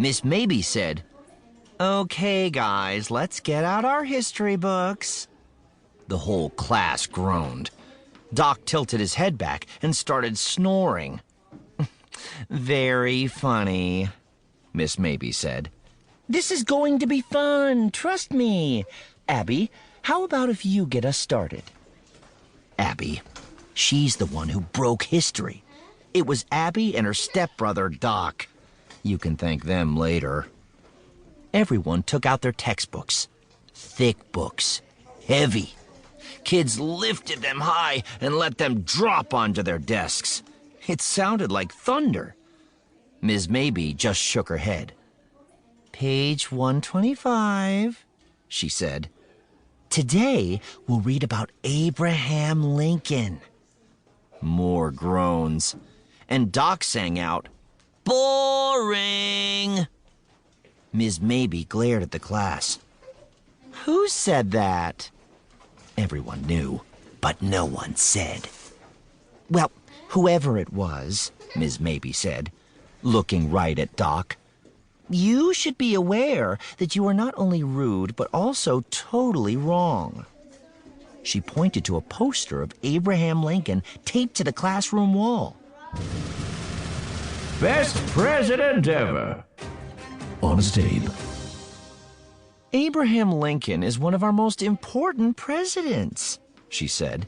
Miss Maybe said, "Okay, guys, let's get out our history books." The whole class groaned. Doc tilted his head back and started snoring. "Very funny," Miss Maybe said. "This is going to be fun, trust me. Abby, how about if you get us started?" Abby, she's the one who broke history. It was Abby and her stepbrother, Doc. You can thank them later. Everyone took out their textbooks. Thick books. Heavy. Kids lifted them high and let them drop onto their desks. It sounded like thunder. Ms. Maybe just shook her head. "Page 125, she said. "Today, we'll read about Abraham Lincoln." More groans. And Doc sang out, "Boring!" Ms. Maybe glared at the class. "Who said that?" Everyone knew, but no one said. "Well, whoever it was," Ms. Maybe said, looking right at Doc, "you should be aware that you are not only rude, but also totally wrong." She pointed to a poster of Abraham Lincoln taped to the classroom wall. "Best president ever." Honest Abe. "Abraham Lincoln is one of our most important presidents," she said.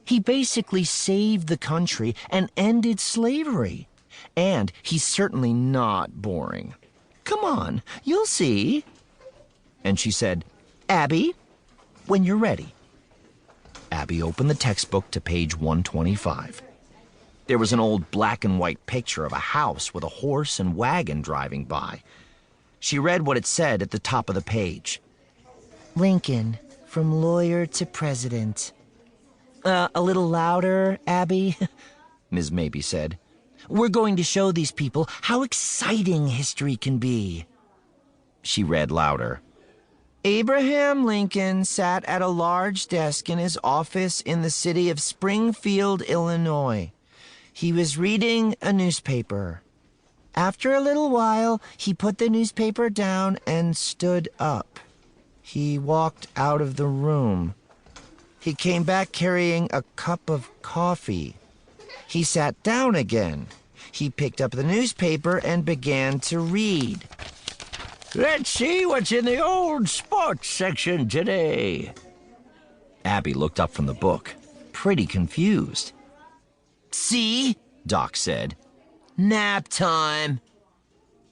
"He basically saved the country and ended slavery. And he's certainly not boring. Come on, you'll see." And she said, "Abby, when you're ready." Abby opened the textbook to page 125. There was an old black and white picture of a house with a horse and wagon driving by. She read what it said at the top of the page. "Lincoln, from lawyer to president." A little louder, Abby," Ms. Maybe said. "We're going to show these people how exciting history can be." She read louder. "Abraham Lincoln sat at a large desk in his office in the city of Springfield, Illinois. He was reading a newspaper. After a little while, he put the newspaper down and stood up. He walked out of the room. He came back carrying a cup of coffee. He sat down again. He picked up the newspaper and began to read. Let's see what's in the old sports section today." Abby looked up from the book, pretty confused. "See?" Doc said. "Nap time."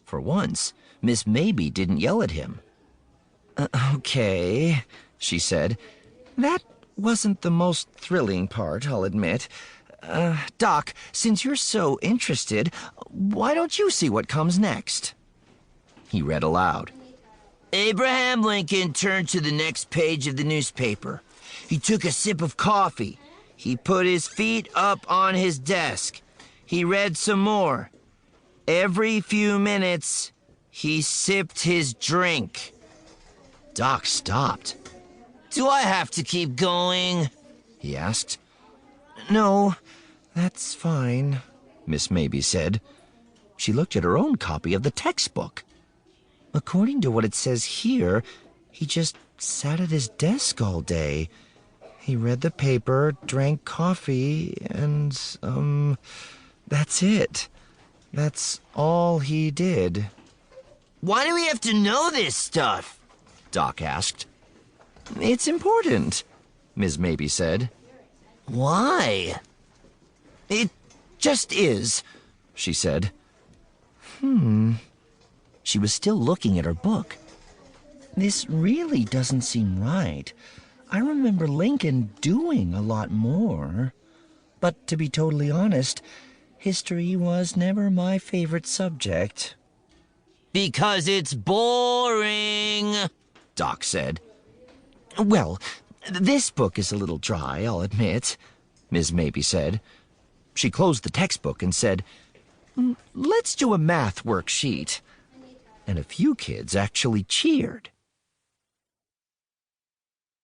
For once, Miss Maybe didn't yell at him. "Okay," she said. "That wasn't the most thrilling part, I'll admit. Doc, since you're so interested, why don't you see what comes next?" He read aloud. "Abraham Lincoln turned to the next page of the newspaper. He took a sip of coffee. He put his feet up on his desk. He read some more. Every few minutes, he sipped his drink." Doc stopped. "Do I have to keep going?" he asked. "No, that's fine," Miss Maybe said. She looked at her own copy of the textbook. According to what it says here, he just sat at his desk all day. He read the paper, drank coffee, and, that's it. That's all he did." "Why do we have to know this stuff?" Doc asked. "It's important," Ms. Maybe said. "Why?" "It just is," she said. She was still looking at her book. "This really doesn't seem right. I remember Lincoln doing a lot more. But to be totally honest, history was never my favorite subject." "Because it's boring," Doc said. "Well, this book is a little dry, I'll admit," Ms. Maybe said. She closed the textbook and said, "Let's do a math worksheet." And a few kids actually cheered.